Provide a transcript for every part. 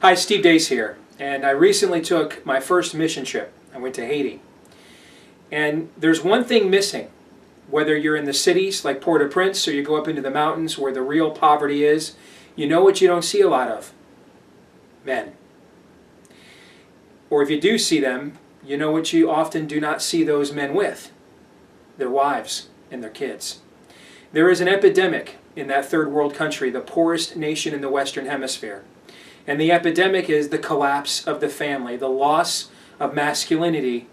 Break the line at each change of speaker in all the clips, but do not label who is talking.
Hi, Steve Deace here, and I recently took my first mission trip. I went to Haiti. And there's one thing missing, whether you're in the cities like Port-au-Prince or you go up into the mountains where the real poverty is, you know what you don't see a lot of? Men. Or if you do see them, you know what you often do not see those men with? Their wives and their kids. There is an epidemic in that third world country, the poorest nation in the Western Hemisphere. And the epidemic is the collapse of the family, the loss of masculinity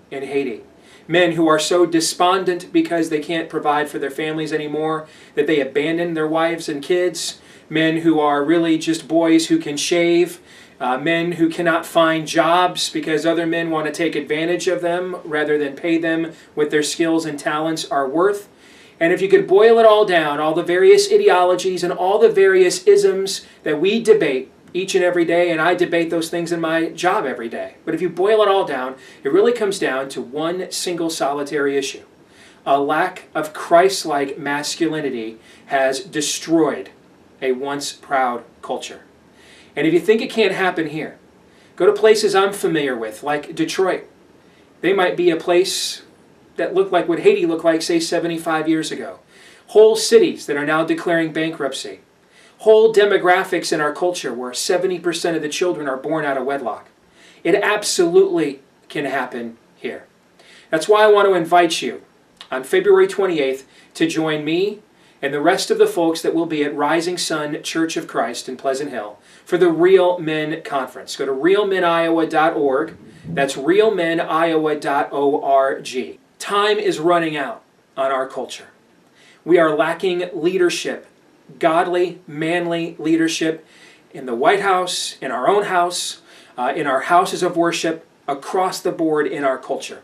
in Haiti. Men who are so despondent because they can't provide for their families anymore that they abandon their wives and kids. Men who are really just boys who can shave. Men who cannot find jobs because other men want to take advantage of them rather than pay them what their skills and talents are worth. And if you could boil it all down, all the various ideologies and all the various isms that we debate each and every day, and I debate those things in my job every day. But if you boil it all down, it really comes down to one single solitary issue. A lack of Christ-like masculinity has destroyed a once proud culture. And if you think it can't happen here, go to places I'm familiar with, like Detroit. They might be a place that looked like what Haiti looked like, say, 75 years ago. Whole cities that are now declaring bankruptcy. Whole demographics in our culture where 70% of the children are born out of wedlock. It absolutely can happen here. That's why I want to invite you on February 28th to join me and the rest of the folks that will be at Rising Sun Church of Christ in Pleasant Hill for the Real Men Conference. Go to realmeniowa.org. That's realmeniowa.org. Time is running out on our culture. We are lacking leadership. Godly, manly leadership in the White House, in our own house, in our houses of worship, across the board in our culture.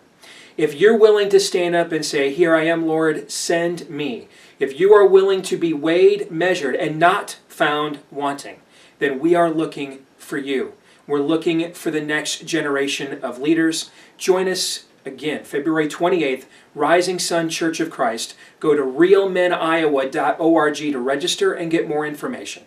If you're willing to stand up and say, "Here I am, Lord, send me," if you are willing to be weighed, measured, and not found wanting, then we are looking for you. We're looking for the next generation of leaders. Join us again, February 28th, Rising Sun Church of Christ. Go to realmeniowa.org to register and get more information.